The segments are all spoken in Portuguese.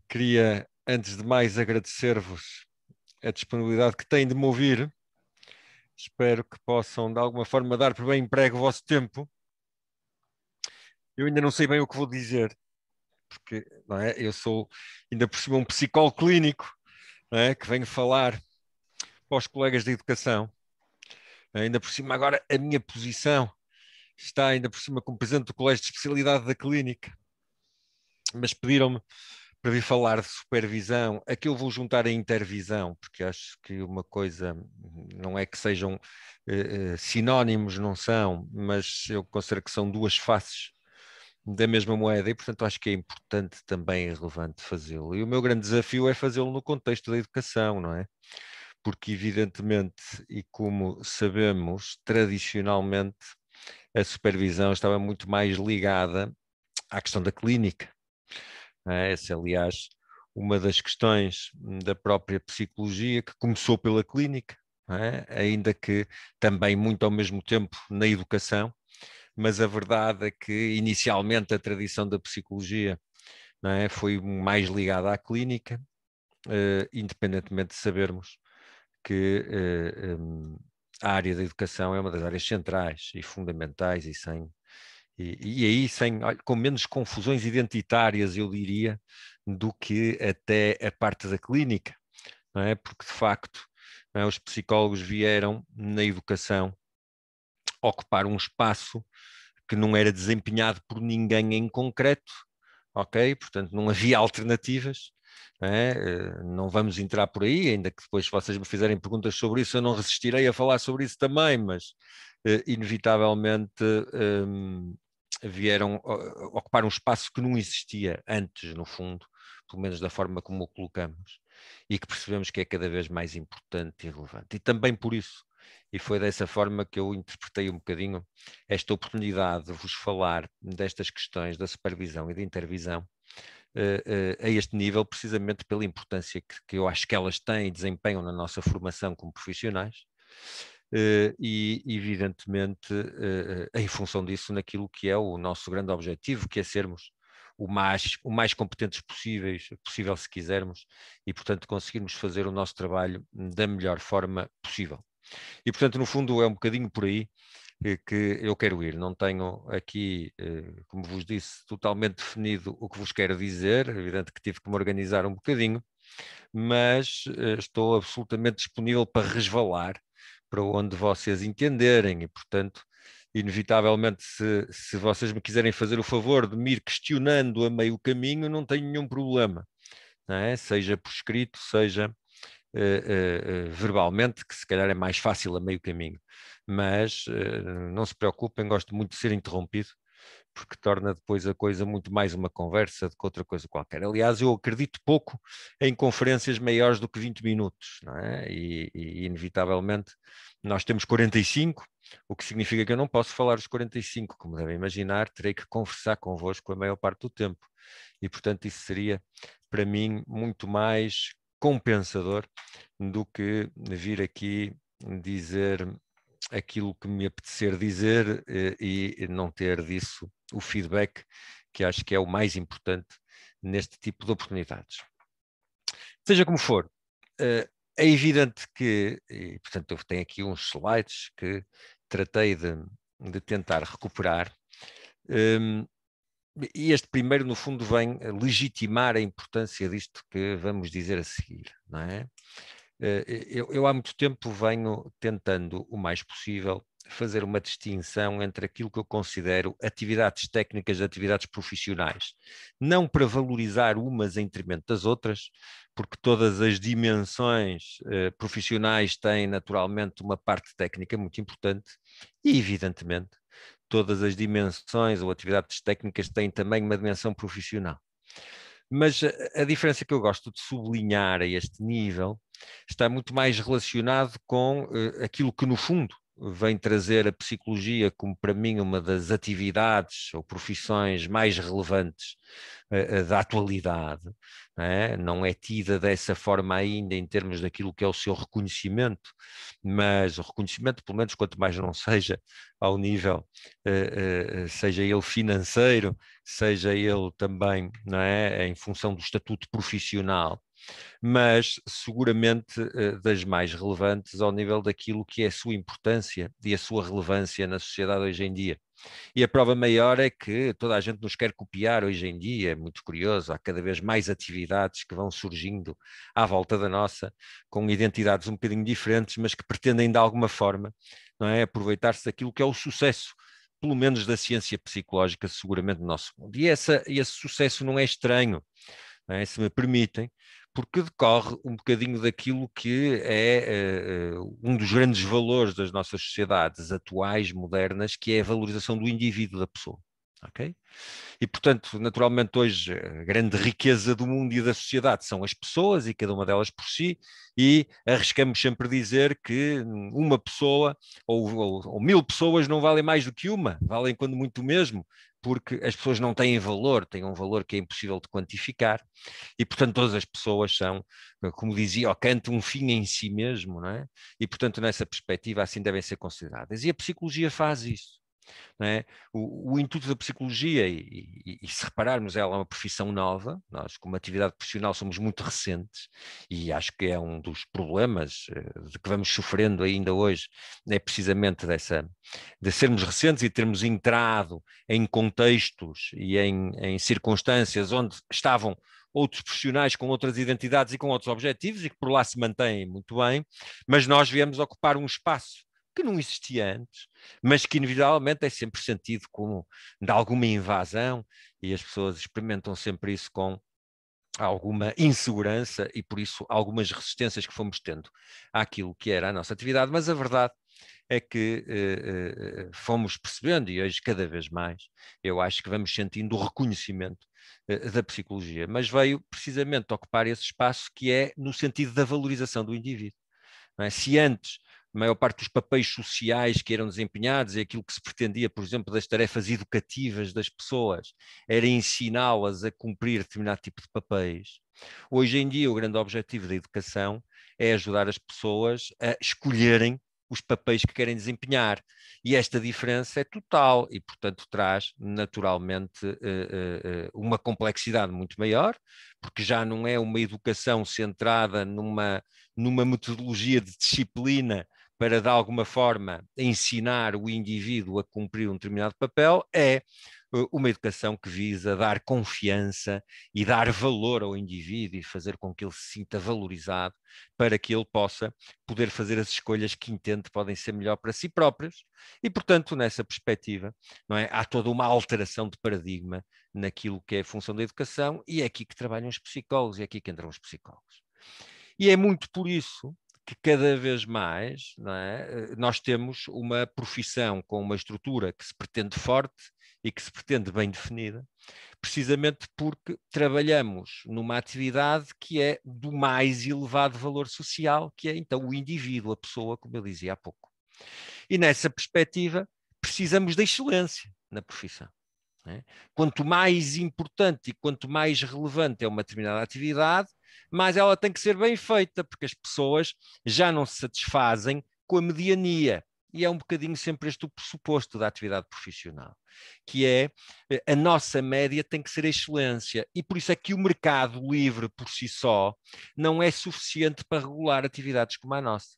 Queria, antes de mais, agradecer-vos a disponibilidade que têm de me ouvir. Espero que possam, de alguma forma, dar por bem emprego o vosso tempo. Eu ainda não sei bem o que vou dizer, porque não é? Eu sou, ainda por cima, um psicólogo clínico, não é? Que venho falar para os colegas de educação. Ainda por cima, agora, a minha posição está ainda por cima como presidente do Colégio de Especialidade da Clínica. Mas pediram-me para vir falar de supervisão. Aqui eu vou juntar a intervisão, porque acho que uma coisa não é que sejam sinónimos, não são, mas eu considero que são duas faces da mesma moeda e, portanto, acho que é importante também e relevante fazê-lo. E o meu grande desafio é fazê-lo no contexto da educação, não é? Porque, evidentemente, e como sabemos, tradicionalmente, a supervisão estava muito mais ligada à questão da clínica. Essa, aliás, uma das questões da própria psicologia, que começou pela clínica, ainda que também muito ao mesmo tempo na educação, mas a verdade é que inicialmente a tradição da psicologia foi mais ligada à clínica, independentemente de sabermos que a área da educação é uma das áreas centrais e fundamentais e aí com menos confusões identitárias, eu diria, do que até a parte da clínica, não é? Porque de facto os psicólogos vieram na educação ocupar um espaço que não era desempenhado por ninguém em concreto, ok? Portanto, não havia alternativas. Não vamos entrar por aí, ainda que depois vocês me fizerem perguntas sobre isso, eu não resistirei a falar sobre isso também, mas inevitavelmente vieram ocupar um espaço que não existia antes, no fundo, pelo menos da forma como o colocamos, e que percebemos que é cada vez mais importante e relevante. E também por isso, e foi dessa forma que eu interpretei um bocadinho esta oportunidade de vos falar destas questões da supervisão e da intervisão a este nível, precisamente pela importância que eu acho que elas têm e desempenham na nossa formação como profissionais. E, evidentemente, em função disso, naquilo que é o nosso grande objetivo, que é sermos o mais competentes possível, se quisermos, e, portanto, conseguirmos fazer o nosso trabalho da melhor forma possível. E, portanto, no fundo, é um bocadinho por aí que eu quero ir. Não tenho aqui, como vos disse, totalmente definido o que vos quero dizer. É evidente que tive que me organizar um bocadinho, mas estou absolutamente disponível para resvalar para onde vocês entenderem e, portanto, inevitavelmente, se vocês me quiserem fazer o favor de me ir questionando a meio caminho, não tenho nenhum problema, não é? Seja por escrito, seja verbalmente, que se calhar é mais fácil a meio caminho. Mas não se preocupem, gosto muito de ser interrompido, porque torna depois a coisa muito mais uma conversa do que outra coisa qualquer. Aliás, eu acredito pouco em conferências maiores do que 20 minutos, não é? E inevitavelmente nós temos 45, o que significa que eu não posso falar os 45, como devem imaginar, terei que conversar convosco a maior parte do tempo. E, portanto, isso seria, para mim, muito mais compensador do que vir aqui dizer aquilo que me apetecer dizer e não ter disso o feedback, que acho que é o mais importante neste tipo de oportunidades. Seja como for, é evidente que, e, portanto, eu tenho aqui uns slides que tratei de tentar recuperar, e este primeiro, no fundo, vem legitimar a importância disto que vamos dizer a seguir, não é? Eu há muito tempo venho tentando o mais possível fazer uma distinção entre aquilo que eu considero atividades técnicas e atividades profissionais. Não para valorizar umas em detrimento das outras, porque todas as dimensões profissionais têm naturalmente uma parte técnica muito importante e, evidentemente, todas as dimensões ou atividades técnicas têm também uma dimensão profissional. Mas a diferença que eu gosto de sublinhar a este nível está muito mais relacionado com aquilo que, no fundo, vem trazer a psicologia como, para mim, uma das atividades ou profissões mais relevantes da atualidade, não é tida dessa forma ainda em termos daquilo que é o seu reconhecimento, mas o reconhecimento, pelo menos quanto mais não seja ao nível, seja ele financeiro, seja ele também, não é, em função do estatuto profissional, mas seguramente das mais relevantes ao nível daquilo que é a sua importância e a sua relevância na sociedade hoje em dia. E a prova maior é que toda a gente nos quer copiar hoje em dia, é muito curioso, há cada vez mais atividades que vão surgindo à volta da nossa, com identidades um bocadinho diferentes, mas que pretendem de alguma forma, não é, aproveitar-se daquilo que é o sucesso, pelo menos da ciência psicológica, seguramente no nosso mundo. E esse sucesso não é estranho, não é, se me permitem, porque decorre um bocadinho daquilo que é um dos grandes valores das nossas sociedades atuais, modernas, que é a valorização do indivíduo, da pessoa. Okay? E, portanto, naturalmente, hoje a grande riqueza do mundo e da sociedade são as pessoas e cada uma delas por si, e arriscamos sempre dizer que uma pessoa ou 1000 pessoas não valem mais do que uma, valem quando muito mesmo, porque as pessoas não têm valor, têm um valor que é impossível de quantificar, e, portanto, todas as pessoas são, como dizia o Kant, um fim em si mesmo, não é? E, portanto, nessa perspectiva, assim devem ser consideradas. E a psicologia faz isso. Não é? O intuito da psicologia, e se repararmos, ela é uma profissão nova, nós como atividade profissional somos muito recentes, e acho que é um dos problemas de que vamos sofrendo ainda hoje, é precisamente de sermos recentes e termos entrado em contextos e em circunstâncias onde estavam outros profissionais com outras identidades e com outros objetivos e que por lá se mantêm muito bem, mas nós viemos ocupar um espaço que não existia antes, mas que inevitavelmente é sempre sentido como de alguma invasão, e as pessoas experimentam sempre isso com alguma insegurança e por isso algumas resistências que fomos tendo àquilo que era a nossa atividade, mas a verdade é que fomos percebendo, e hoje cada vez mais, eu acho que vamos sentindo o reconhecimento da psicologia, mas veio precisamente ocupar esse espaço que é no sentido da valorização do indivíduo. Não é? Se antes a maior parte dos papéis sociais que eram desempenhados e aquilo que se pretendia, por exemplo, das tarefas educativas das pessoas, era ensiná-las a cumprir determinado tipo de papéis. Hoje em dia, o grande objetivo da educação é ajudar as pessoas a escolherem os papéis que querem desempenhar. E esta diferença é total e, portanto, traz naturalmente uma complexidade muito maior, porque já não é uma educação centrada numa metodologia de disciplina para, de alguma forma, ensinar o indivíduo a cumprir um determinado papel, é uma educação que visa dar confiança e dar valor ao indivíduo e fazer com que ele se sinta valorizado para que ele possa poder fazer as escolhas que entende podem ser melhor para si próprios. E, portanto, nessa perspectiva, não é? Há toda uma alteração de paradigma naquilo que é a função da educação e é aqui que trabalham os psicólogos, é aqui que entram os psicólogos. E é muito por isso que cada vez mais, não é, nós temos uma profissão com uma estrutura que se pretende forte e que se pretende bem definida, precisamente porque trabalhamos numa atividade que é do mais elevado valor social, que é então o indivíduo, a pessoa, como eu dizia há pouco. E nessa perspectiva, precisamos da excelência na profissão. É? Quanto mais importante e quanto mais relevante é uma determinada atividade, mais ela tem que ser bem feita, porque as pessoas já não se satisfazem com a mediania. E é um bocadinho sempre este o pressuposto da atividade profissional, que é a nossa média tem que ser a excelência. E por isso é que o mercado livre por si só não é suficiente para regular atividades como a nossa.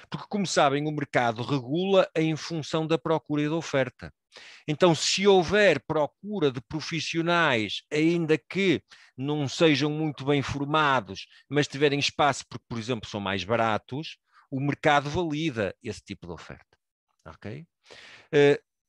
Porque, como sabem, o mercado regula em função da procura e da oferta. Então, se houver procura de profissionais, ainda que não sejam muito bem formados, mas tiverem espaço porque, por exemplo, são mais baratos, o mercado valida esse tipo de oferta. Ok?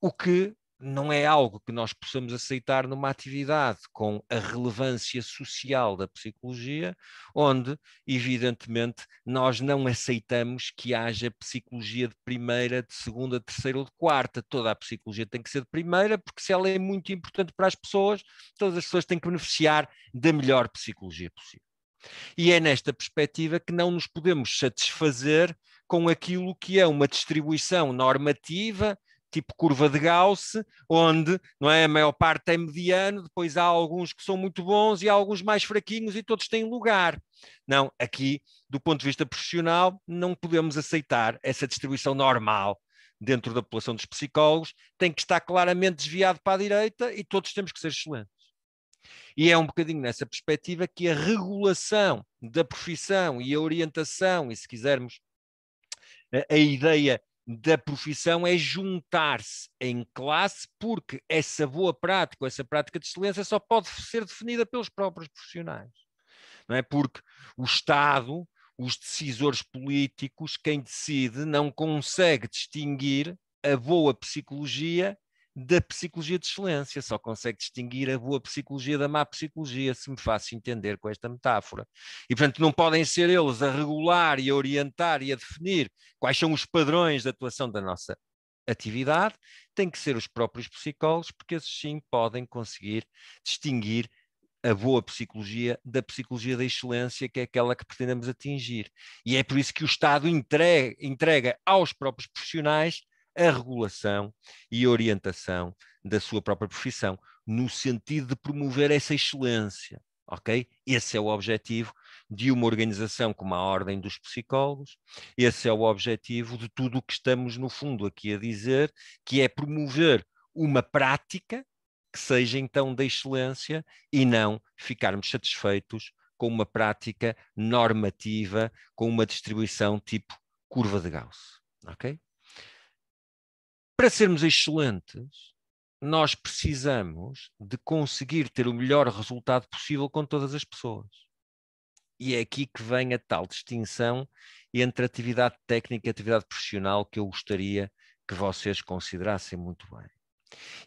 O que não é algo que nós possamos aceitar numa atividade com a relevância social da psicologia, onde, evidentemente, nós não aceitamos que haja psicologia de primeira, de segunda, de terceira ou de quarta. Toda a psicologia tem que ser de primeira, porque se ela é muito importante para as pessoas, todas as pessoas têm que beneficiar da melhor psicologia possível. E é nesta perspectiva que não nos podemos satisfazer com aquilo que é uma distribuição normativa, tipo curva de Gauss, onde, não é, a maior parte é mediano, depois há alguns que são muito bons e há alguns mais fraquinhos e todos têm lugar. Não, aqui, do ponto de vista profissional, não podemos aceitar essa distribuição normal dentro da população dos psicólogos, tem que estar claramente desviado para a direita e todos temos que ser excelentes. E é um bocadinho nessa perspectiva que a regulação da profissão e a orientação, e se quisermos, a ideia da profissão é juntar-se em classe, porque essa boa prática, ou essa prática de excelência só pode ser definida pelos próprios profissionais. Não é? Porque o Estado, os decisores políticos, quem decide, não consegue distinguir a boa psicologia da psicologia de excelência, só consegue distinguir a boa psicologia da má psicologia, se me faço entender com esta metáfora. E, portanto, não podem ser eles a regular e a orientar e a definir quais são os padrões de atuação da nossa atividade, tem que ser os próprios psicólogos, porque esses sim podem conseguir distinguir a boa psicologia da psicologia da excelência, que é aquela que pretendemos atingir. E é por isso que o Estado entrega aos próprios profissionais a regulação e a orientação da sua própria profissão, no sentido de promover essa excelência. Ok? Esse é o objetivo de uma organização como a Ordem dos Psicólogos, esse é o objetivo de tudo o que estamos, no fundo, aqui a dizer, que é promover uma prática que seja então da excelência e não ficarmos satisfeitos com uma prática normativa, com uma distribuição tipo curva de Gauss. Ok? Para sermos excelentes, nós precisamos de conseguir ter o melhor resultado possível com todas as pessoas. E é aqui que vem a tal distinção entre atividade técnica e atividade profissional que eu gostaria que vocês considerassem muito bem.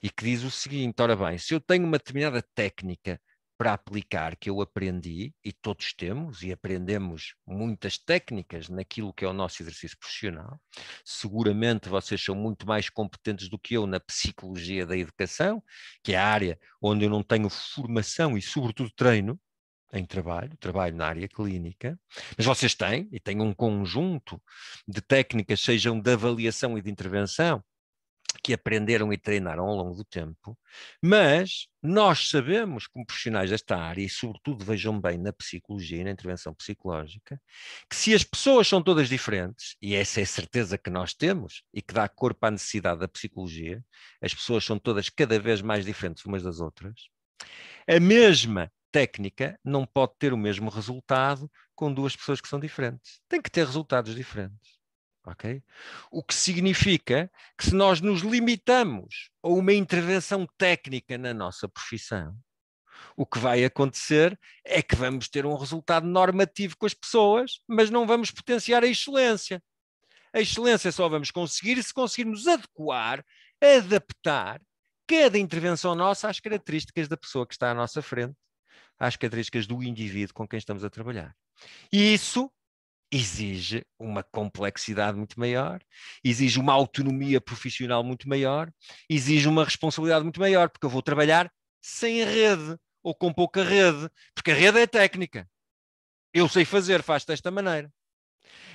E que diz o seguinte: ora bem, se eu tenho uma determinada técnica para aplicar que eu aprendi, e todos temos e aprendemos muitas técnicas naquilo que é o nosso exercício profissional, seguramente vocês são muito mais competentes do que eu na psicologia da educação, que é a área onde eu não tenho formação e sobretudo treino em trabalho na área clínica, mas vocês têm, e têm um conjunto de técnicas, sejam de avaliação e de intervenção, que aprenderam e treinaram ao longo do tempo, mas nós sabemos, como profissionais desta área, e sobretudo vejam bem na psicologia e na intervenção psicológica, que se as pessoas são todas diferentes, e essa é a certeza que nós temos, e que dá corpo à necessidade da psicologia, as pessoas são todas cada vez mais diferentes umas das outras, a mesma técnica não pode ter o mesmo resultado com duas pessoas que são diferentes. Tem que ter resultados diferentes. Okay? O que significa que se nós nos limitamos a uma intervenção técnica na nossa profissão, o que vai acontecer é que vamos ter um resultado normativo com as pessoas, mas não vamos potenciar a excelência. A excelência só vamos conseguir se conseguirmos adequar, adaptar cada intervenção nossa às características da pessoa que está à nossa frente, às características do indivíduo com quem estamos a trabalhar. E isso exige uma complexidade muito maior, exige uma autonomia profissional muito maior, exige uma responsabilidade muito maior, porque eu vou trabalhar sem rede ou com pouca rede, porque a rede é técnica. Eu sei fazer, faço desta maneira.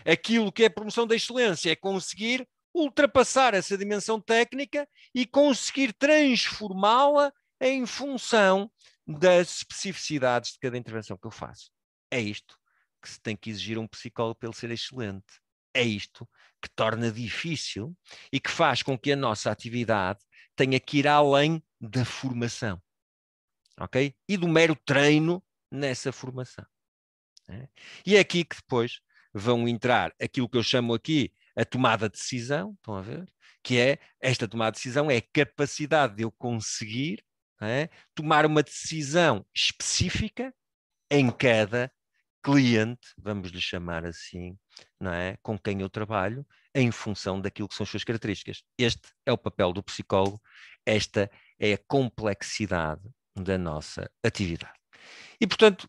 Aquilo que é a promoção da excelência é conseguir ultrapassar essa dimensão técnica e conseguir transformá-la em função das especificidades de cada intervenção que eu faço. É isto que se tem que exigir um psicólogo para ele ser excelente. É isto que torna difícil e que faz com que a nossa atividade tenha que ir além da formação, ok? E do mero treino nessa formação. E é aqui que depois vão entrar aquilo que eu chamo aqui a tomada de decisão, estão a ver? Que é, esta tomada de decisão é a capacidade de eu conseguir tomar uma decisão específica em cada cliente, vamos lhe chamar assim, não é? Com quem eu trabalho, em função daquilo que são as suas características. Este é o papel do psicólogo, esta é a complexidade da nossa atividade. E, portanto,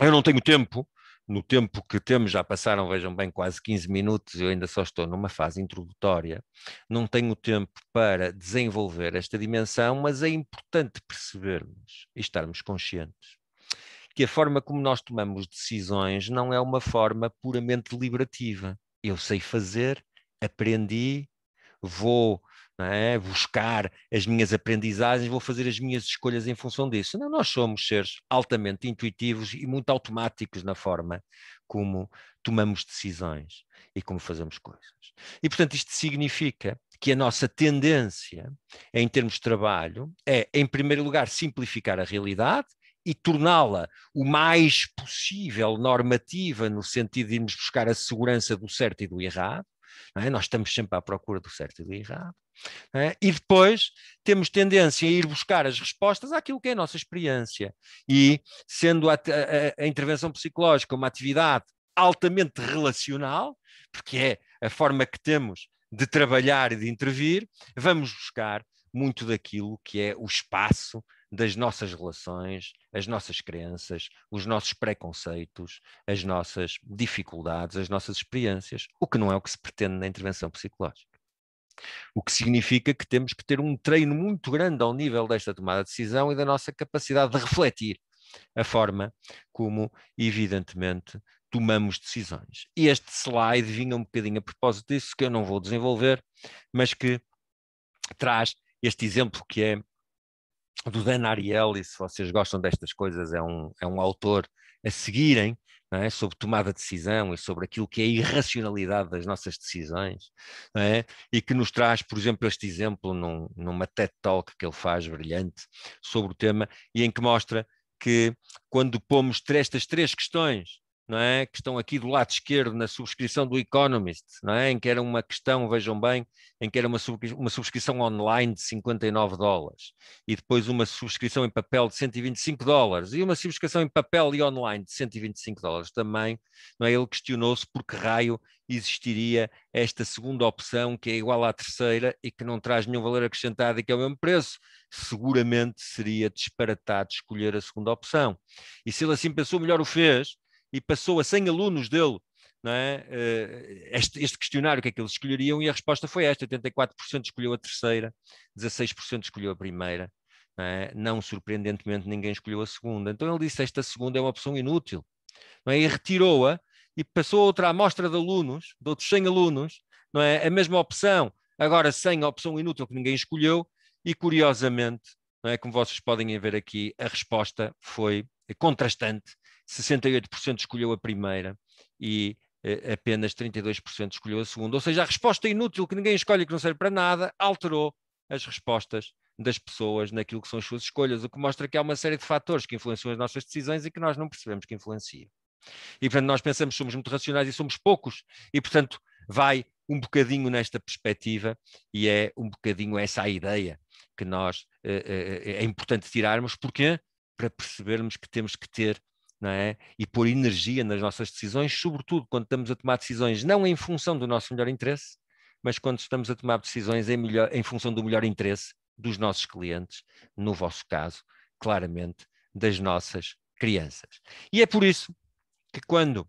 eu não tenho tempo, no tempo que temos, já passaram, vejam bem, quase 15 minutos, eu ainda só estou numa fase introdutória, não tenho tempo para desenvolver esta dimensão, mas é importante percebermos e estarmos conscientes que a forma como nós tomamos decisões não é uma forma puramente deliberativa. eu sei fazer, aprendi, vou, não é, buscar as minhas aprendizagens, vou fazer as minhas escolhas em função disso. Não, nós somos seres altamente intuitivos e muito automáticos na forma como tomamos decisões e como fazemos coisas. E, portanto, isto significa que a nossa tendência em termos de trabalho é, em primeiro lugar, simplificar a realidade e torná-la o mais possível normativa, no sentido de irmos buscar a segurança do certo e do errado. Não é? Nós estamos sempre à procura do certo e do errado. Não é? E depois temos tendência a ir buscar as respostas àquilo que é a nossa experiência. E sendo a intervenção psicológica uma atividade altamente relacional, porque é a forma que temos de trabalhar e de intervir, vamos buscar muito daquilo que é o espaço das nossas relações, as nossas crenças, os nossos preconceitos, as nossas dificuldades, as nossas experiências, o que não é o que se pretende na intervenção psicológica. O que significa que temos que ter um treino muito grande ao nível desta tomada de decisão e da nossa capacidade de refletir a forma como, evidentemente, tomamos decisões. E este slide vinha um bocadinho a propósito disso, que eu não vou desenvolver, mas que traz este exemplo que é do Dan Ariely. Se vocês gostam destas coisas, é um autor a seguirem, não é? Sobre tomada de decisão e sobre aquilo que é a irracionalidade das nossas decisões, não é? E que nos traz, por exemplo, este exemplo numa TED Talk que ele faz brilhante sobre o tema, e em que mostra que quando pomos estas três questões, não é, que estão aqui do lado esquerdo na subscrição do Economist, não é, em que era uma questão, vejam bem, em que era uma subscrição online de $59 e depois uma subscrição em papel de $125 e uma subscrição em papel e online de $125 também, não é? Ele questionou-se por que raio existiria esta segunda opção que é igual à terceira e que não traz nenhum valor acrescentado e que é o mesmo preço. Seguramente seria disparatado escolher a segunda opção. E se ele assim pensou, melhor o fez e passou a 100 alunos dele, não é? Este questionário, o que é que eles escolheriam, e a resposta foi esta: 84% escolheu a terceira, 16% escolheu a primeira. Não é? Não surpreendentemente, ninguém escolheu a segunda. Então ele disse: esta segunda é uma opção inútil. Não é? E retirou-a e passou a outra amostra de alunos, de outros 100 alunos, não é? A mesma opção, agora sem a opção inútil que ninguém escolheu, e curiosamente, não é? Como vocês podem ver aqui, a resposta foi contrastante. 68% escolheu a primeira e apenas 32% escolheu a segunda. Ou seja, a resposta inútil que ninguém escolhe, que não serve para nada, alterou as respostas das pessoas naquilo que são as suas escolhas, o que mostra que há uma série de fatores que influenciam as nossas decisões e que nós não percebemos que influenciam. E, portanto, nós pensamos que somos muito racionais e somos poucos, e, portanto, vai um bocadinho nesta perspectiva, e é um bocadinho essa a ideia que nós é importante tirarmos. Porquê? Para percebermos que temos que ter, não é? E pôr energia nas nossas decisões, sobretudo quando estamos a tomar decisões não em função do nosso melhor interesse, mas quando estamos a tomar decisões em função do melhor interesse dos nossos clientes, no vosso caso, claramente, das nossas crianças. E é por isso que quando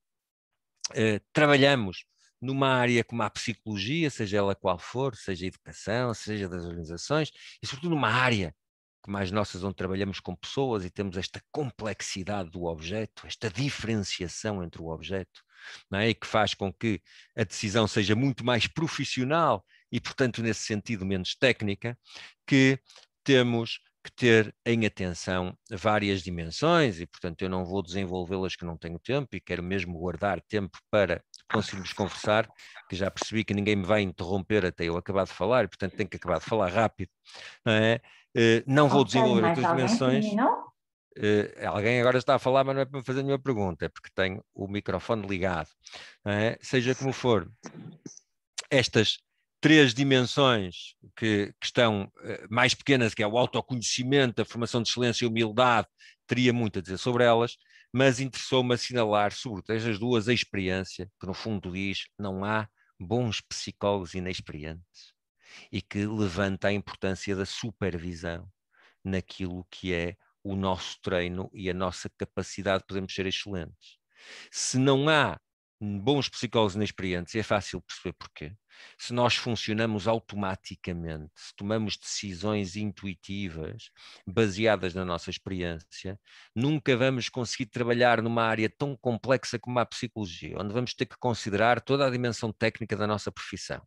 trabalhamos numa área como a psicologia, seja ela qual for, seja a educação, seja das organizações, e sobretudo numa área como as nossas, onde trabalhamos com pessoas e temos esta complexidade do objeto, esta diferenciação entre o objeto, não é? E que faz com que a decisão seja muito mais profissional e, portanto, nesse sentido, menos técnica, que temos que ter em atenção várias dimensões e, portanto, eu não vou desenvolvê-las, que não tenho tempo, e quero mesmo guardar tempo para conseguirmos conversar, que já percebi que ninguém me vai interromper até eu acabar de falar, e, portanto, tenho que acabar de falar rápido. Não é? Não vou desenvolver outras dimensões. Alguém agora está a falar, mas não é para me fazer nenhuma pergunta, é porque tenho o microfone ligado. É? Seja como for, estas três dimensões que estão mais pequenas, que é o autoconhecimento, a formação de excelência e a humildade, teria muito a dizer sobre elas, mas interessou-me assinalar, sobretudo estas duas, a experiência, que no fundo diz: não há bons psicólogos inexperientes, e que levanta a importância da supervisão naquilo que é o nosso treino e a nossa capacidade de podermos ser excelentes. Se não há bons psicólogos inexperientes, é fácil perceber porquê. se nós funcionamos automaticamente, se tomamos decisões intuitivas, baseadas na nossa experiência, nunca vamos conseguir trabalhar numa área tão complexa como a psicologia, onde vamos ter que considerar toda a dimensão técnica da nossa profissão.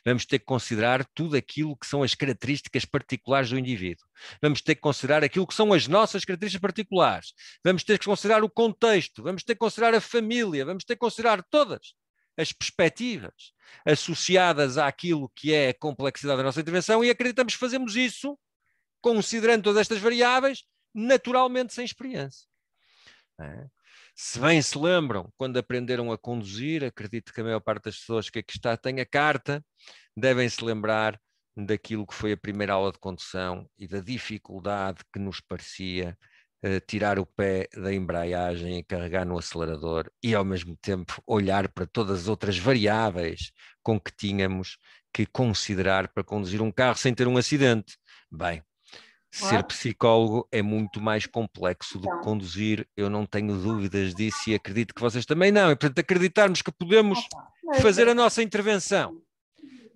Vamos ter que considerar tudo aquilo que são as características particulares do indivíduo. Vamos ter que considerar aquilo que são as nossas características particulares. Vamos ter que considerar o contexto, vamos ter que considerar a família, vamos ter que considerar todas as perspectivas associadas àquilo que é a complexidade da nossa intervenção, e acreditamos que fazemos isso, considerando todas estas variáveis, naturalmente sem experiência. Se bem se lembram, quando aprenderam a conduzir, acredito que a maior parte das pessoas que aqui está tem a carta, devem se lembrar daquilo que foi a primeira aula de condução e da dificuldade que nos parecia tirar o pé da embreagem e carregar no acelerador e ao mesmo tempo olhar para todas as outras variáveis com que tínhamos que considerar para conduzir um carro sem ter um acidente. Bem, ser psicólogo é muito mais complexo do que conduzir, eu não tenho dúvidas disso e acredito que vocês também não. E, portanto, acreditarmos que podemos fazer a nossa intervenção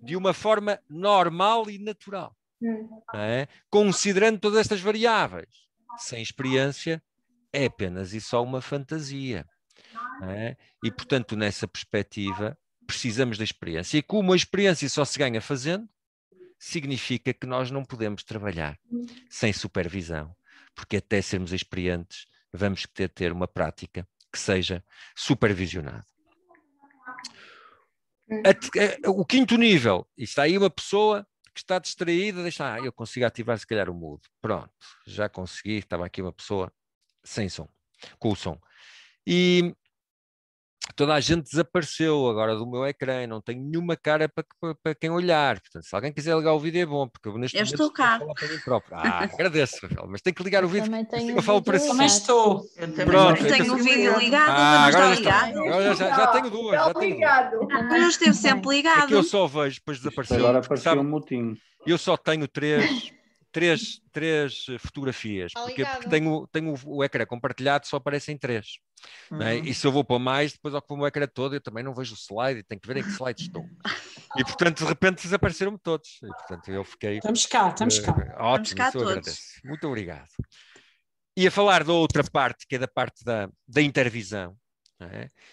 de uma forma normal e natural, considerando todas estas variáveis, sem experiência, é apenas e só uma fantasia. E, portanto, nessa perspectiva, precisamos da experiência. E como a experiência só se ganha fazendo, significa que nós não podemos trabalhar sem supervisão, porque até sermos experientes, vamos ter uma prática que seja supervisionada. O quinto nível, está aí uma pessoa que está distraída, deixa, eu consigo ativar se calhar o mudo. Pronto, já consegui, estava aqui uma pessoa sem som, com o som. E toda a gente desapareceu agora do meu ecrã, não tenho nenhuma cara para quem olhar. Portanto, se alguém quiser ligar o vídeo é bom, porque eu neste momento estou cá. falar para mim próprio. Agradeço, Rafael, mas tem que ligar o vídeo. Também tenho Eu falo para si. também estou. Pronto, Tenho o vídeo ligado, agora está ligado. Agora já tenho duas. Já tenho duas. Mas eu esteve sempre ligado. É que eu só vejo, depois desapareceu. Agora apareceu um mutinho. Eu só tenho três fotografias, porque tenho o ecrã compartilhado, só aparecem três. E se eu vou para mais, depois ocupo o ecrã todo, eu também não vejo o slide, tenho que ver em que slide estou. E, portanto, de repente desapareceram-me todos. E, portanto, eu fiquei... Estamos cá. Ótimo, Estamos cá isso eu todos. agradeço. Muito obrigado. E a falar da outra parte, que é da parte da intervisão,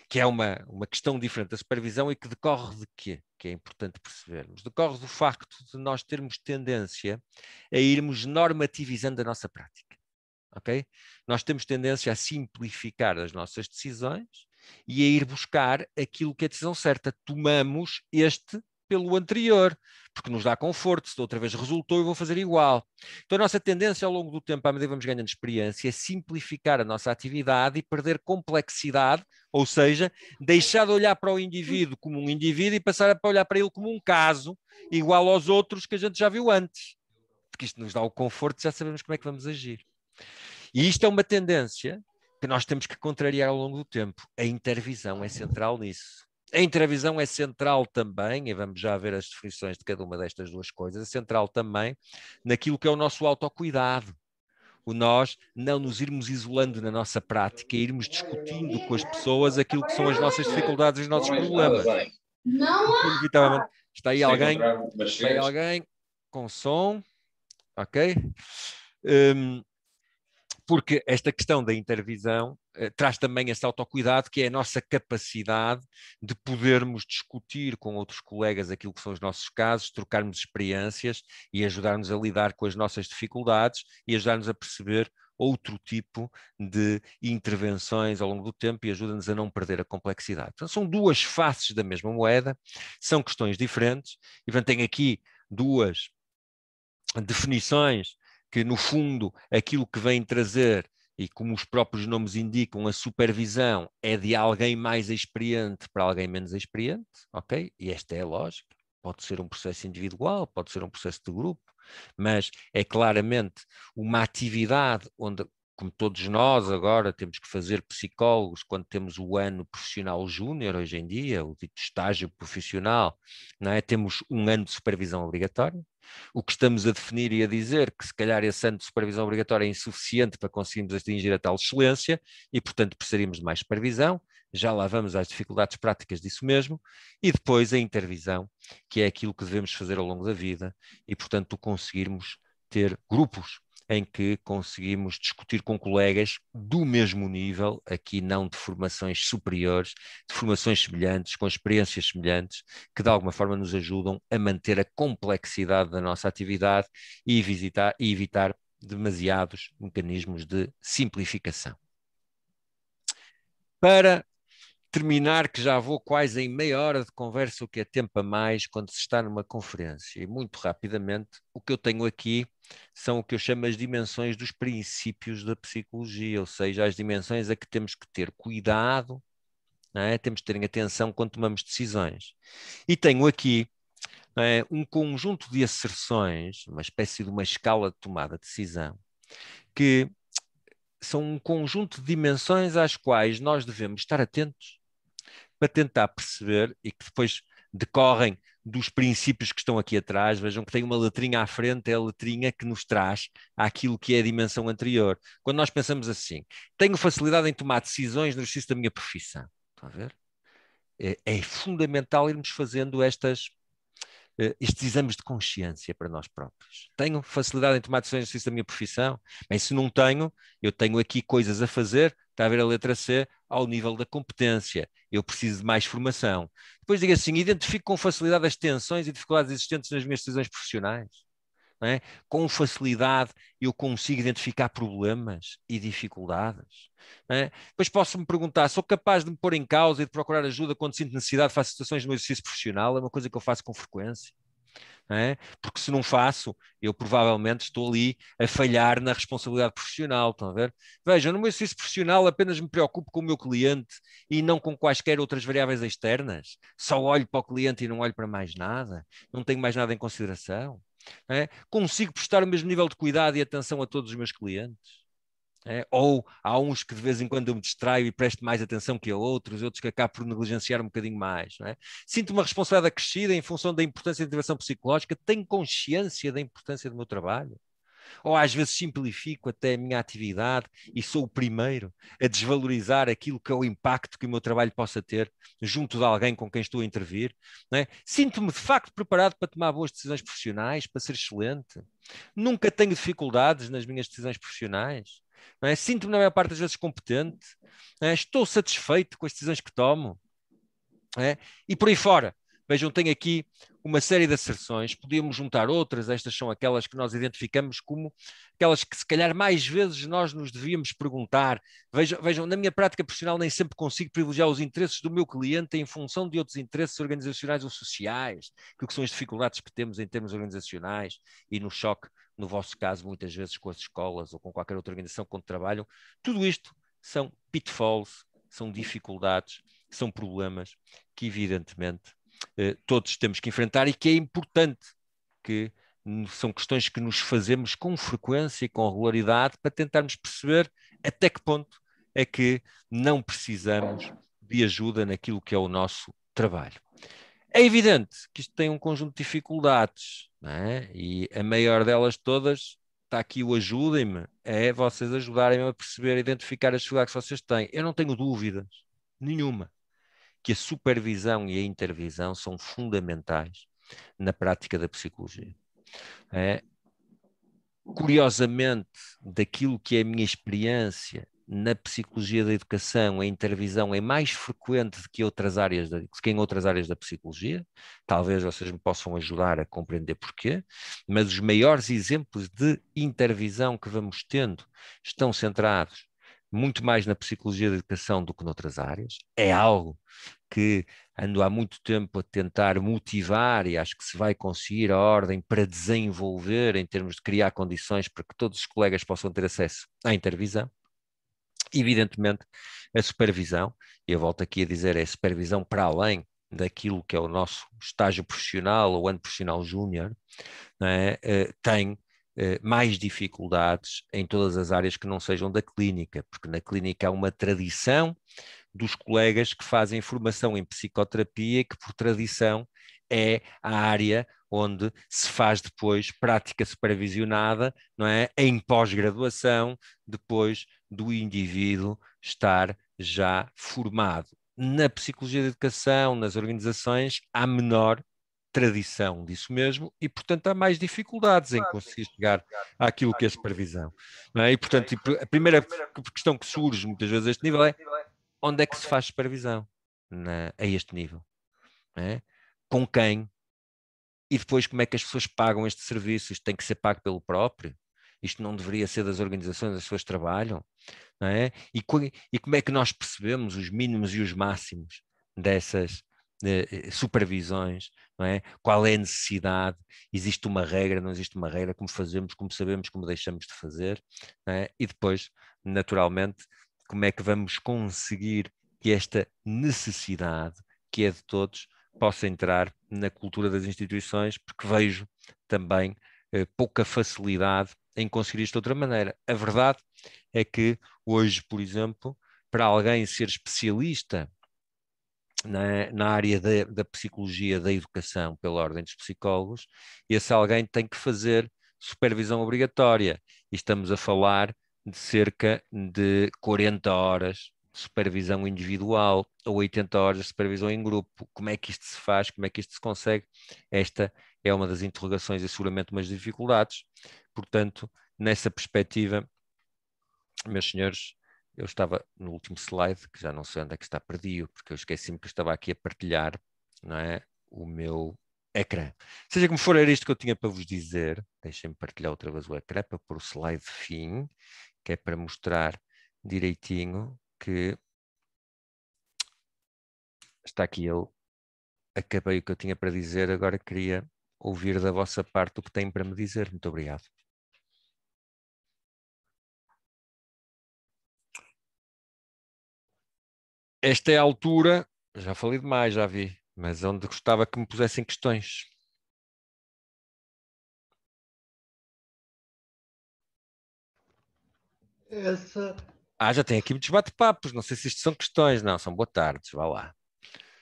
que é uma questão diferente da supervisão e que decorre de quê? Que é importante percebermos. Decorre do facto de nós termos tendência a irmos normativizando a nossa prática. Okay? Nós temos tendência a simplificar as nossas decisões e a ir buscar aquilo que é a decisão certa. Tomamos este pelo anterior, porque nos dá conforto. Se da outra vez resultou, eu vou fazer igual. Então a nossa tendência ao longo do tempo, à medida que vamos ganhando experiência, é simplificar a nossa atividade e perder complexidade, ou seja, deixar de olhar para o indivíduo como um indivíduo e passar a olhar para ele como um caso, igual aos outros que a gente já viu antes. Porque isto nos dá o conforto, já sabemos como é que vamos agir. E isto é uma tendência que nós temos que contrariar ao longo do tempo. A intervisão é central nisso. A intervisão é central também, e vamos já ver as definições de cada uma destas duas coisas, é central também naquilo que é o nosso autocuidado. O nós não nos irmos isolando na nossa prática, irmos discutindo com as pessoas aquilo que são as nossas dificuldades e os nossos problemas. Inevitavelmente. Está aí alguém com som, ok? Porque esta questão da intervisão traz também esse autocuidado, que é a nossa capacidade de podermos discutir com outros colegas aquilo que são os nossos casos, trocarmos experiências e ajudar-nos a lidar com as nossas dificuldades e ajudar-nos a perceber outro tipo de intervenções ao longo do tempo e ajuda-nos a não perder a complexidade. Então, são duas faces da mesma moeda, são questões diferentes, e tem aqui duas definições que, no fundo, aquilo que vem trazer, e como os próprios nomes indicam, a supervisão é de alguém mais experiente para alguém menos experiente, ok? E esta é a lógica. Pode ser um processo individual, pode ser um processo de grupo, mas é claramente uma atividade onde, como todos nós agora temos que fazer psicólogos quando temos o ano profissional júnior hoje em dia, o dito estágio profissional, não é? Temos um ano de supervisão obrigatória. O que estamos a definir e a dizer que se calhar esse ano de supervisão obrigatória é insuficiente para conseguirmos atingir a tal excelência e, portanto, precisaríamos de mais supervisão. já lá vamos às dificuldades práticas disso mesmo, e depois a intervisão, que é aquilo que devemos fazer ao longo da vida, e portanto conseguirmos ter grupos em que conseguimos discutir com colegas do mesmo nível, aqui não de formações superiores, de formações semelhantes, com experiências semelhantes, que de alguma forma nos ajudam a manter a complexidade da nossa atividade e evitar demasiados mecanismos de simplificação. Para terminar, que já vou quase em meia hora de conversa, o que é tempo a mais quando se está numa conferência. E muito rapidamente, o que eu tenho aqui são o que eu chamo as dimensões dos princípios da psicologia, ou seja, as dimensões a que temos que ter cuidado, não é? Temos que ter atenção quando tomamos decisões. E tenho aqui, não é, um conjunto de asserções, uma espécie de uma escala de tomada de decisão, que são um conjunto de dimensões às quais nós devemos estar atentos para tentar perceber, e que depois decorrem dos princípios que estão aqui atrás. Vejam que tem uma letrinha à frente, é a letrinha que nos traz àquilo que é a dimensão anterior. Quando nós pensamos assim, tenho facilidade em tomar decisões no exercício da minha profissão. Estão a ver? É fundamental irmos fazendo estes exames de consciência para nós próprios. Tenho facilidade em tomar decisões no exercício da minha profissão? Bem, se não tenho, eu tenho aqui coisas a fazer, está a ver a letra C, ao nível da competência. Eu preciso de mais formação. Depois digo assim, identifico com facilidade as tensões e dificuldades existentes nas minhas decisões profissionais. Não é? Com facilidade eu consigo identificar problemas e dificuldades. Não é? Depois posso-me perguntar, sou capaz de me pôr em causa e de procurar ajuda quando sinto necessidade, faço situações no meu exercício profissional? É uma coisa que eu faço com frequência. Não é? Porque se não faço, eu provavelmente estou ali a falhar na responsabilidade profissional. Estão a ver? Vejam, no meu exercício profissional apenas me preocupo com o meu cliente e não com quaisquer outras variáveis externas. Só olho para o cliente e não olho para mais nada. Não tenho mais nada em consideração. É? Consigo prestar o mesmo nível de cuidado e atenção a todos os meus clientes? É? Ou há uns que de vez em quando eu me distraio e presto mais atenção que a outros que acabo por negligenciar um bocadinho mais. Não é? Sinto uma responsabilidade acrescida em função da importância da intervenção psicológica, tenho consciência da importância do meu trabalho? Ou às vezes simplifico até a minha atividade e sou o primeiro a desvalorizar aquilo que é o impacto que o meu trabalho possa ter junto de alguém com quem estou a intervir? Não é? Sinto-me de facto preparado para tomar boas decisões profissionais, para ser excelente? Nunca tenho dificuldades nas minhas decisões profissionais? Não é? Sinto-me na maior parte das vezes competente? Não é? Estou satisfeito com as decisões que tomo? Não é? E por aí fora. Vejam, tenho aqui uma série de asserções, podíamos juntar outras, estas são aquelas que nós identificamos como aquelas que se calhar mais vezes nós nos devíamos perguntar. Vejam, na minha prática profissional nem sempre consigo privilegiar os interesses do meu cliente em função de outros interesses organizacionais ou sociais, que são as dificuldades que temos em termos organizacionais e no choque, no vosso caso, muitas vezes com as escolas ou com qualquer outra organização com que trabalham. Tudo isto são pitfalls, são dificuldades, são problemas que evidentemente todos temos que enfrentar e que é importante, que são questões que nos fazemos com frequência e com regularidade para tentarmos perceber até que ponto é que não precisamos de ajuda naquilo que é o nosso trabalho. É evidente que isto tem um conjunto de dificuldades, não é? E a maior delas todas, está aqui o ajudem-me, é vocês ajudarem-me a perceber, a identificar as dificuldades que vocês têm. Eu não tenho dúvidas nenhuma que a supervisão e a intervisão são fundamentais na prática da psicologia. Curiosamente, daquilo que é a minha experiência na psicologia da educação, a intervisão é mais frequente do que em outras áreas da psicologia. Talvez vocês me possam ajudar a compreender porquê, mas os maiores exemplos de intervisão que vamos tendo estão centrados muito mais na psicologia da educação do que noutras áreas. É algo que ando há muito tempo a tentar motivar e acho que se vai conseguir a ordem para desenvolver em termos de criar condições para que todos os colegas possam ter acesso à intervisão. Evidentemente, a supervisão, e eu volto aqui a dizer, é a supervisão para além daquilo que é o nosso estágio profissional ou ano profissional júnior, tem mais dificuldades em todas as áreas que não sejam da clínica, porque na clínica há uma tradição dos colegas que fazem formação em psicoterapia, que por tradição é a área onde se faz depois prática supervisionada, não é? Em pós-graduação, depois do indivíduo estar já formado. na psicologia da educação, nas organizações, há menor tradição disso mesmo e, portanto, há mais dificuldades em conseguir chegar àquilo que é supervisão. Não é? E, portanto, a primeira questão que surge muitas vezes a este nível é onde é que se faz supervisão a este nível? Não é? Com quem? E depois como é que as pessoas pagam este serviço? Isto tem que ser pago pelo próprio? Isto não deveria ser das organizações as pessoas trabalham? Não é? E como é que nós percebemos os mínimos e os máximos dessas supervisões? Não é? Qual é a necessidade? Existe uma regra? Não existe uma regra? Como fazemos? Como sabemos? Como deixamos de fazer? Não é? E depois, naturalmente, como é que vamos conseguir que esta necessidade, que é de todos, possa entrar na cultura das instituições, porque vejo também pouca facilidade em conseguir isto de outra maneira. A verdade é que hoje, por exemplo, para alguém ser especialista na área da psicologia da educação pela ordem dos psicólogos, esse alguém tem que fazer supervisão obrigatória. E estamos a falar de cerca de 40 horas de supervisão individual ou 80 horas de supervisão em grupo. Como é que isto se faz? Como é que isto se consegue? Esta é uma das interrogações e seguramente umas dificuldades. Portanto, nessa perspectiva, meus senhores, eu estava no último slide, que já não sei onde é que está perdido, porque eu esqueci-me que eu estava aqui a partilhar, não é, o meu ecrã. Seja como for, era isto que eu tinha para vos dizer. Deixem-me partilhar outra vez o ecrã para pôr o slide de fim, que é para mostrar direitinho que está aqui eu. Acabei o que eu tinha para dizer, agora queria ouvir da vossa parte o que têm para me dizer. Muito obrigado. Esta é a altura, já falei demais, já vi, mas onde gostava que me pusessem questões. Essa, Já tem aqui muitos bate-papos, não sei se isto são questões, não, são boa tardes, vá lá.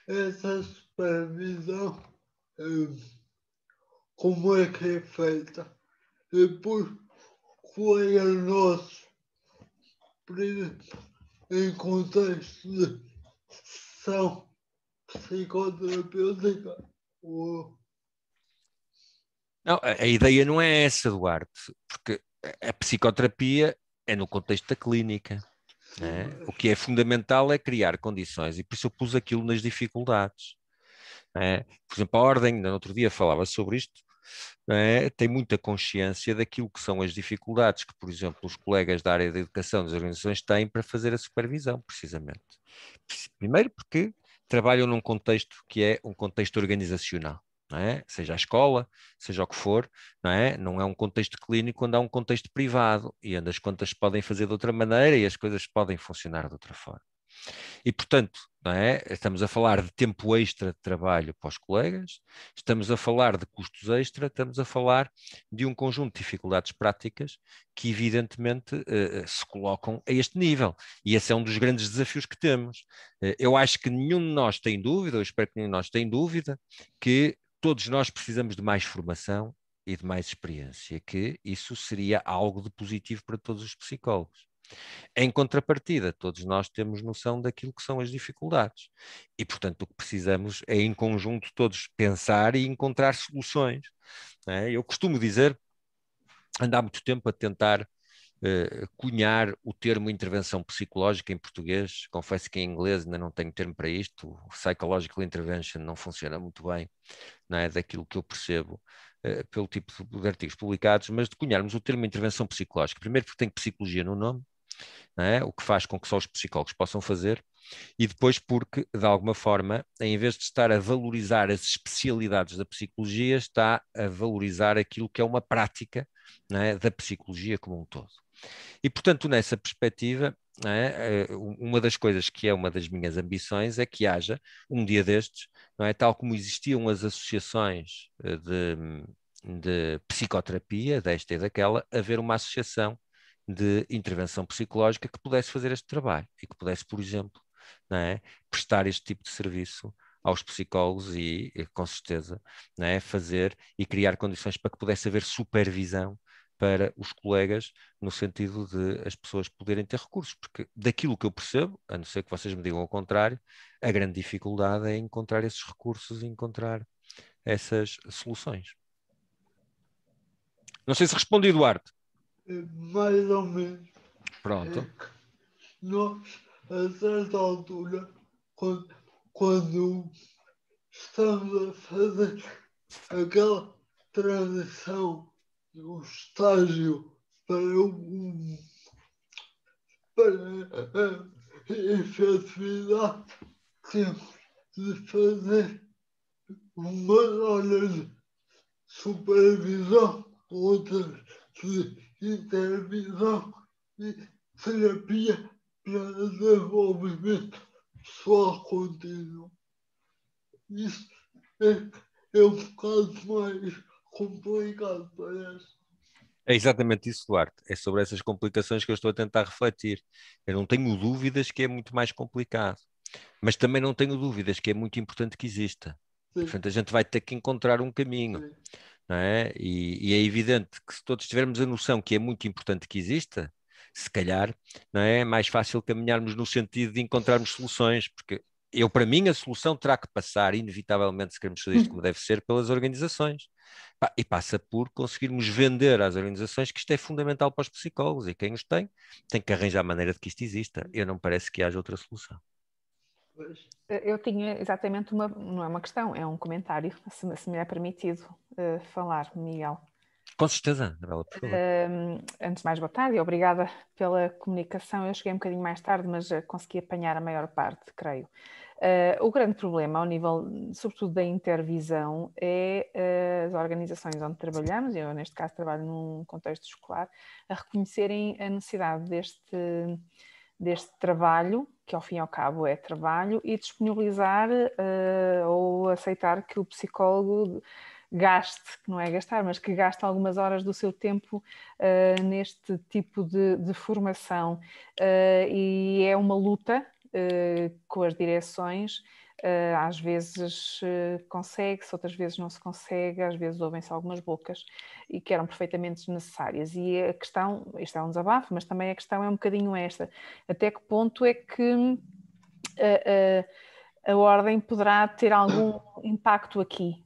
essa supervisão, como é que é feita? Depois, colegas nossos, em contexto de sessão psicoterapêutica, ou Não, a ideia não é essa, Duarte, porque a psicoterapia é no contexto da clínica. Não é? O que é fundamental é criar condições, e por isso eu pus aquilo nas dificuldades. Não é? Por exemplo, a Ordem, no outro dia falava sobre isto, não é? Tem muita consciência daquilo que são as dificuldades que, por exemplo, os colegas da área da educação das organizações têm para fazer a supervisão, precisamente. Primeiro porque trabalham num contexto que é um contexto organizacional. Não é? Seja a escola, seja o que for, não é? Não é um contexto clínico onde há um contexto privado e onde as contas se podem fazer de outra maneira e as coisas podem funcionar de outra forma. E, portanto, não é? Estamos a falar de tempo extra de trabalho para os colegas, estamos a falar de custos extra, estamos a falar de um conjunto de dificuldades práticas que, evidentemente, se colocam a este nível. E esse é um dos grandes desafios que temos. Eu acho que nenhum de nós tem dúvida, eu espero que nenhum de nós tem dúvida, que todos nós precisamos de mais formação e de mais experiência, que isso seria algo de positivo para todos os psicólogos. Em contrapartida, todos nós temos noção daquilo que são as dificuldades. E, portanto, o que precisamos é, em conjunto, todos pensar e encontrar soluções. Não é? Eu costumo dizer, ando há muito tempo a tentar cunhar o termo intervenção psicológica em português. Confesso que em inglês ainda não tenho termo para isto. O psychological intervention não funciona muito bem, não é? Daquilo que eu percebo pelo tipo de artigos publicados, mas de cunharmos o termo intervenção psicológica. Primeiro porque tem psicologia no nome, não é? O que faz com que só os psicólogos possam fazer, e depois porque, de alguma forma, em vez de estar a valorizar as especialidades da psicologia, está a valorizar aquilo que é uma prática, não é? Da psicologia como um todo. E, portanto, nessa perspectiva, não é? Uma das coisas que é uma das minhas ambições é que haja, um dia destes, não é? Tal como existiam as associações de psicoterapia, desta e daquela, haver uma associação de intervenção psicológica que pudesse fazer este trabalho e que pudesse, por exemplo, não é, prestar este tipo de serviço aos psicólogos e com certeza, não é, fazer e criar condições para que pudesse haver supervisão para os colegas, no sentido de as pessoas poderem ter recursos, porque daquilo que eu percebo, a não ser que vocês me digam ao contrário, a grande dificuldade é encontrar esses recursos e encontrar essas soluções. Não sei se respondi, Eduardo. Mais ou menos. Pronto. Nós, a certa altura, quando estamos a fazer aquela transição do estágio para a efetividade, temos de fazer umas horas de supervisão, outras de intervisão e terapia para desenvolvimento pessoal contínuo. Isso é um bocado mais complicado, parece. É exatamente isso, Duarte. É sobre essas complicações que eu estou a tentar refletir. Eu não tenho dúvidas que é muito mais complicado, mas também não tenho dúvidas que é muito importante que exista. Sim, Portanto, a gente vai ter que encontrar um caminho, sim. não é? E é evidente que se todos tivermos a noção que é muito importante que exista, se calhar, não é mais fácil caminharmos no sentido de encontrarmos soluções, porque eu, para mim, a solução terá que passar, inevitavelmente, se queremos fazer isto como deve ser, pelas organizações. Pá, e passa por conseguirmos vender às organizações que isto é fundamental para os psicólogos, e quem os tem que arranjar a maneira de que isto exista. Eu não parece que haja outra solução. Pois. Eu tinha exatamente não é uma questão, é um comentário, se me é permitido falar, Miguel. Com certeza, Anabela, por favor. Antes de mais, boa tarde e obrigada pela comunicação. Eu cheguei um bocadinho mais tarde, mas consegui apanhar a maior parte, creio. O grande problema, ao nível, sobretudo da intervisão, é as organizações onde trabalhamos, eu neste caso trabalho num contexto escolar, a reconhecerem a necessidade deste trabalho, que ao fim e ao cabo é trabalho, e disponibilizar ou aceitar que o psicólogo gaste, que não é gastar, mas que gaste algumas horas do seu tempo neste tipo de formação. E é uma luta com as direções. Às vezes consegue-se, outras vezes não se consegue, às vezes ouvem-se algumas bocas e que eram perfeitamente desnecessárias. E a questão, isto é um desabafo, mas também a questão é um bocadinho esta: até que ponto é que a Ordem poderá ter algum impacto aqui?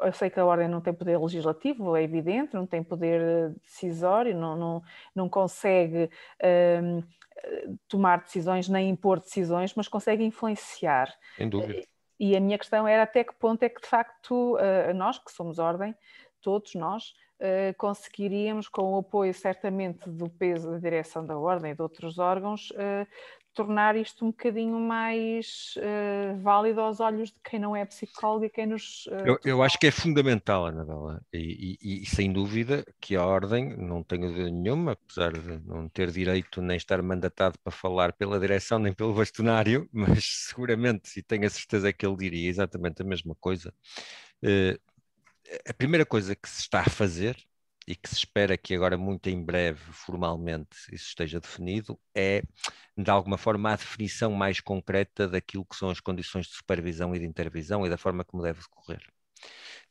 Eu sei que a Ordem não tem poder legislativo, é evidente, não tem poder decisório, não consegue tomar decisões nem impor decisões, mas consegue influenciar. Sem dúvida. E a minha questão era até que ponto é que, de facto, nós, que somos Ordem, todos nós, conseguiríamos, com o apoio certamente do peso da direção da Ordem e de outros órgãos, tornar isto um bocadinho mais válido aos olhos de quem não é psicólogo e quem nos... Eu acho que é fundamental, Anabela, e sem dúvida que a Ordem, não tenho dúvida nenhuma, apesar de não ter direito nem estar mandatado para falar pela direção nem pelo bastonário, mas seguramente, e tenho a certeza que ele diria exatamente a mesma coisa. A primeira coisa que se está a fazer, e que se espera que agora muito em breve formalmente isso esteja definido, é de alguma forma a definição mais concreta daquilo que são as condições de supervisão e de intervisão e da forma como deve decorrer.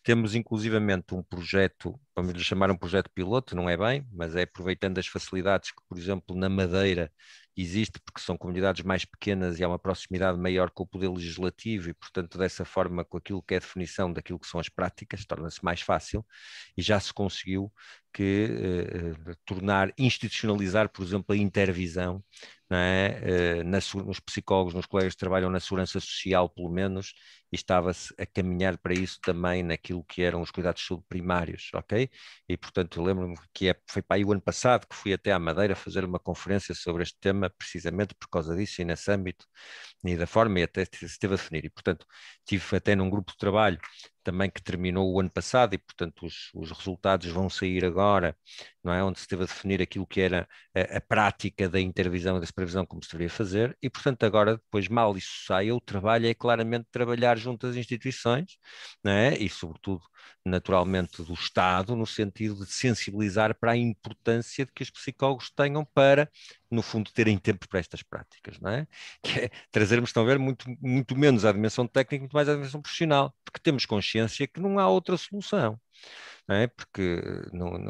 Temos inclusivamente um projeto, vamos lhe chamar um projeto piloto, não é bem, mas é aproveitando as facilidades que, por exemplo, na Madeira existe, porque são comunidades mais pequenas e há uma proximidade maior com o poder legislativo e, portanto, dessa forma, com aquilo que é a definição daquilo que são as práticas, torna-se mais fácil e já se conseguiu tornar, institucionalizar, por exemplo, a intervisão, não é? Nos psicólogos, nos colegas que trabalham na segurança social, pelo menos, e estava-se a caminhar para isso também naquilo que eram os cuidados de saúde primários, ok? E, portanto, eu lembro-me que foi para aí o ano passado que fui até à Madeira fazer uma conferência sobre este tema, precisamente por causa disso e nesse âmbito, e da forma, e até se esteve a definir. E, portanto, estive até num grupo de trabalho também que terminou o ano passado e, portanto, os resultados vão sair agora, não é? Onde se esteve a definir aquilo que era a prática da intervisão e da supervisão, como se deveria fazer, e, portanto, agora, depois, mal isso saia, o trabalho é claramente trabalhar junto às instituições, não é? E, sobretudo, naturalmente, do Estado, no sentido de sensibilizar para a importância de que os psicólogos tenham para, no fundo, terem tempo para estas práticas, não é? Que é trazermos, estão a ver, muito menos à dimensão técnica, muito mais à dimensão profissional, porque temos consciência que não há outra solução. não é? Porque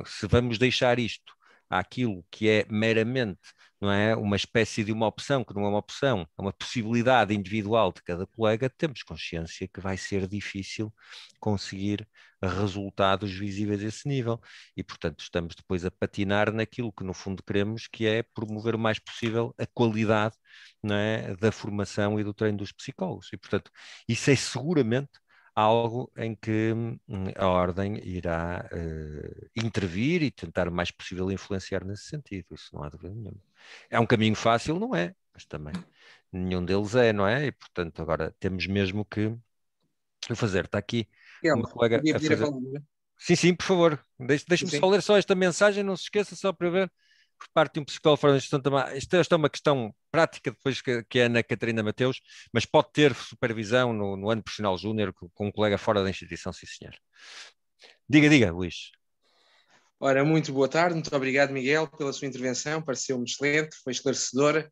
se vamos deixar isto àquilo que é meramente, não é, uma espécie de uma opção, que não é uma opção, é uma possibilidade individual de cada colega, temos consciência que vai ser difícil conseguir resultados visíveis a esse nível. E, portanto, estamos depois a patinar naquilo que, no fundo, queremos, que é promover o mais possível a qualidade, não é, da formação e do treino dos psicólogos. E, portanto, isso é seguramente algo em que a Ordem irá intervir e tentar o mais possível influenciar nesse sentido. Isso não há dúvida nenhuma. É um caminho fácil, não é? Mas também nenhum deles é, não é? E, portanto, agora temos mesmo que o fazer. Está aqui uma colega podia a pedir a fazer... palavra? Sim, por favor. Deixe-me Sim. só ler só esta mensagem, não se esqueça, só para ver, por parte de um psicólogo fora da instituição também. Esta é uma questão prática, depois que é Ana Catarina Mateus, mas pode ter supervisão no ano profissional júnior com um colega fora da instituição, sim senhor. Diga, Luís. Ora, muito boa tarde, muito obrigado, Miguel, pela sua intervenção, pareceu-me excelente, foi esclarecedora.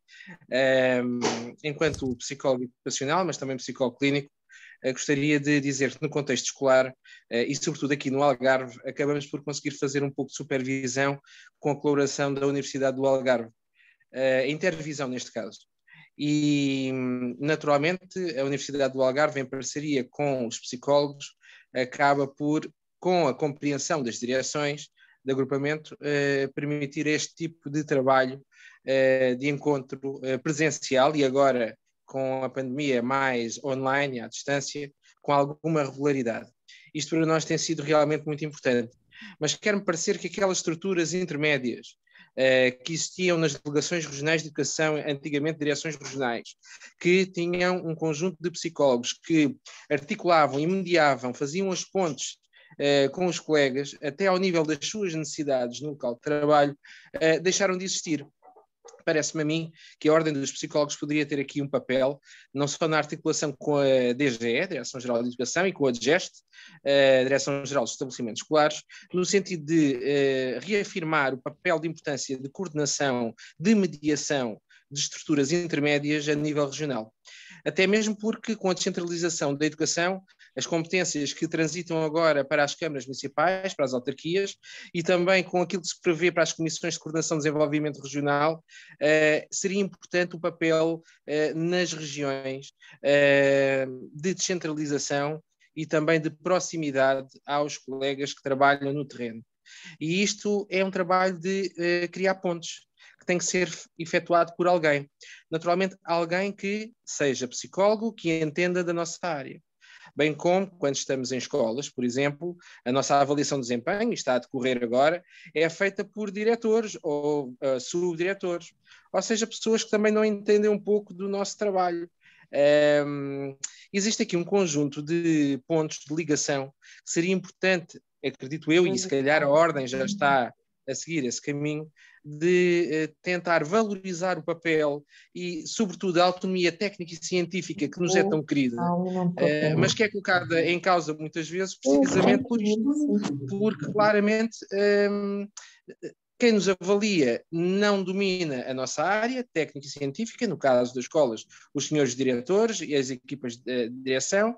Enquanto psicólogo educacional, mas também psicólogo clínico, gostaria de dizer que no contexto escolar, e sobretudo aqui no Algarve, acabamos por conseguir fazer um pouco de supervisão com a colaboração da Universidade do Algarve, a intervisão neste caso. E, naturalmente, a Universidade do Algarve, em parceria com os psicólogos, acaba por, com a compreensão das direções de agrupamento, permitir este tipo de trabalho de encontro presencial e agora com a pandemia mais online, à distância, com alguma regularidade. Isto para nós tem sido realmente muito importante. Mas quer-me parecer que aquelas estruturas intermédias que existiam nas delegações regionais de educação, antigamente direções regionais, que tinham um conjunto de psicólogos que articulavam e mediavam, faziam as pontes com os colegas, até ao nível das suas necessidades no local de trabalho, deixaram de existir. Parece-me a mim que a Ordem dos Psicólogos poderia ter aqui um papel, não só na articulação com a DGE, Direção-Geral de Educação, e com a DGEST, Direção-Geral dos Estabelecimentos Escolares, no sentido de reafirmar o papel de importância de coordenação, de mediação de estruturas intermédias a nível regional. Até mesmo porque, com a descentralização da educação, as competências que transitam agora para as câmaras municipais, para as autarquias, e também com aquilo que se prevê para as comissões de coordenação de desenvolvimento regional, seria importante o papel nas regiões de descentralização e também de proximidade aos colegas que trabalham no terreno. E isto é um trabalho de criar pontes, que tem que ser efetuado por alguém. Naturalmente, alguém que seja psicólogo, que entenda da nossa área. Bem como, quando estamos em escolas, por exemplo, a nossa avaliação de desempenho, está a decorrer agora, é feita por diretores ou subdiretores, ou seja, pessoas que também não entendem um pouco do nosso trabalho. Existe aqui um conjunto de pontos de ligação que seria importante, acredito eu, e se calhar a Ordem já está a seguir esse caminho, de tentar valorizar o papel e, sobretudo, a autonomia técnica e científica que nos é tão querida, mas que é colocada em causa muitas vezes precisamente por isto, porque claramente quem nos avalia não domina a nossa área técnica e científica, no caso das escolas, os senhores diretores e as equipas de direção,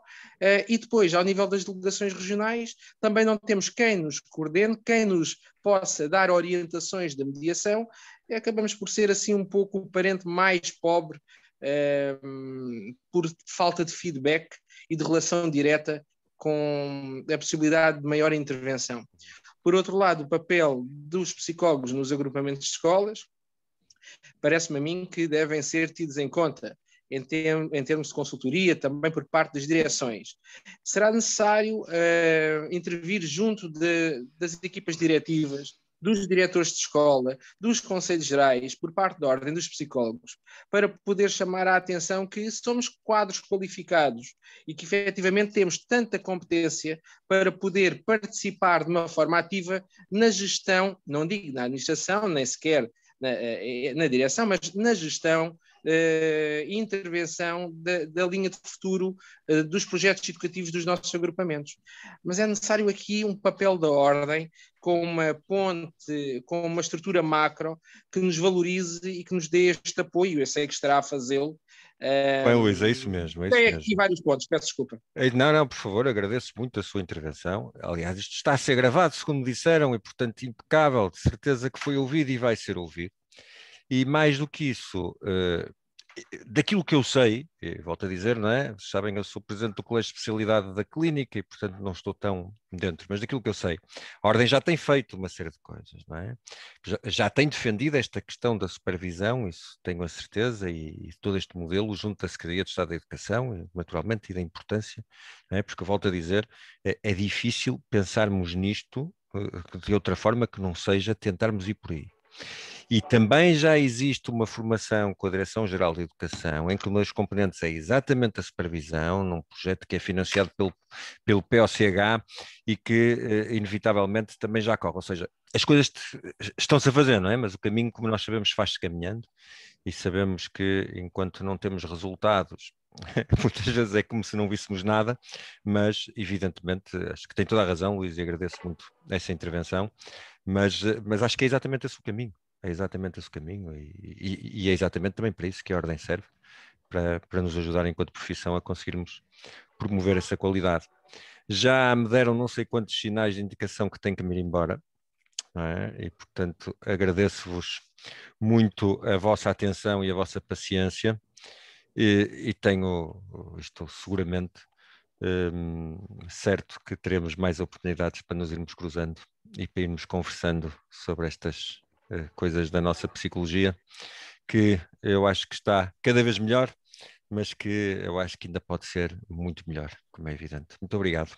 e depois, ao nível das delegações regionais, também não temos quem nos coordene, quem nos possa dar orientações da mediação, e acabamos por ser assim um pouco o parente mais pobre por falta de feedback e de relação direta com a possibilidade de maior intervenção. Por outro lado, o papel dos psicólogos nos agrupamentos de escolas, parece-me a mim que devem ser tidos em conta em termos de consultoria, também por parte das direções. Será necessário intervir junto das equipas diretivas, dos diretores de escola, dos conselhos gerais, por parte da Ordem dos Psicólogos, para poder chamar a atenção que somos quadros qualificados e que efetivamente temos tanta competência para poder participar de uma forma ativa na gestão, não digo na administração, nem sequer na direção, mas na gestão e intervenção da linha de futuro dos projetos educativos dos nossos agrupamentos. Mas é necessário aqui um papel da Ordem com uma ponte, com uma estrutura macro que nos valorize e que nos dê este apoio. Eu sei que estará a fazê-lo, Bem, Luís, é isso mesmo. É isso Tem mesmo. aqui vários pontos, peço desculpa. Não, por favor, agradeço muito a sua intervenção. Aliás, isto está a ser gravado, segundo me disseram, e portanto impecável, de certeza que foi ouvido e vai ser ouvido. E mais do que isso, daquilo que eu sei, e volto a dizer, não é? Vocês sabem, eu sou presidente do Colégio de Especialidade da Clínica e, portanto, não estou tão dentro, mas daquilo que eu sei, a Ordem já tem feito uma série de coisas, não é? Já tem defendido esta questão da supervisão, isso tenho a certeza, e todo este modelo junto da Secretaria de Estado da Educação, naturalmente, e da importância, não é? Porque, volto a dizer, é difícil pensarmos nisto de outra forma que não seja tentarmos ir por aí. E também já existe uma formação com a Direção-Geral de Educação, em que uma das componentes é exatamente a supervisão, num projeto que é financiado pelo POCH e que, inevitavelmente, também já corre. Ou seja, as coisas estão-se a fazer, não é? Mas o caminho, como nós sabemos, faz-se caminhando e sabemos que, enquanto não temos resultados, muitas vezes é como se não víssemos nada, mas, evidentemente, acho que tem toda a razão, Luís, e agradeço muito essa intervenção, mas acho que é exatamente esse o caminho. É exatamente esse o caminho e é exatamente também para isso que a Ordem serve, para nos ajudar enquanto profissão a conseguirmos promover essa qualidade. Já me deram não sei quantos sinais de indicação que tenho que me ir embora, não é? E portanto agradeço-vos muito a vossa atenção e a vossa paciência e estou seguramente certo que teremos mais oportunidades para nos irmos cruzando e para irmos conversando sobre estas coisas da nossa psicologia, que eu acho que está cada vez melhor, mas que eu acho que ainda pode ser muito melhor, como é evidente. Muito obrigado.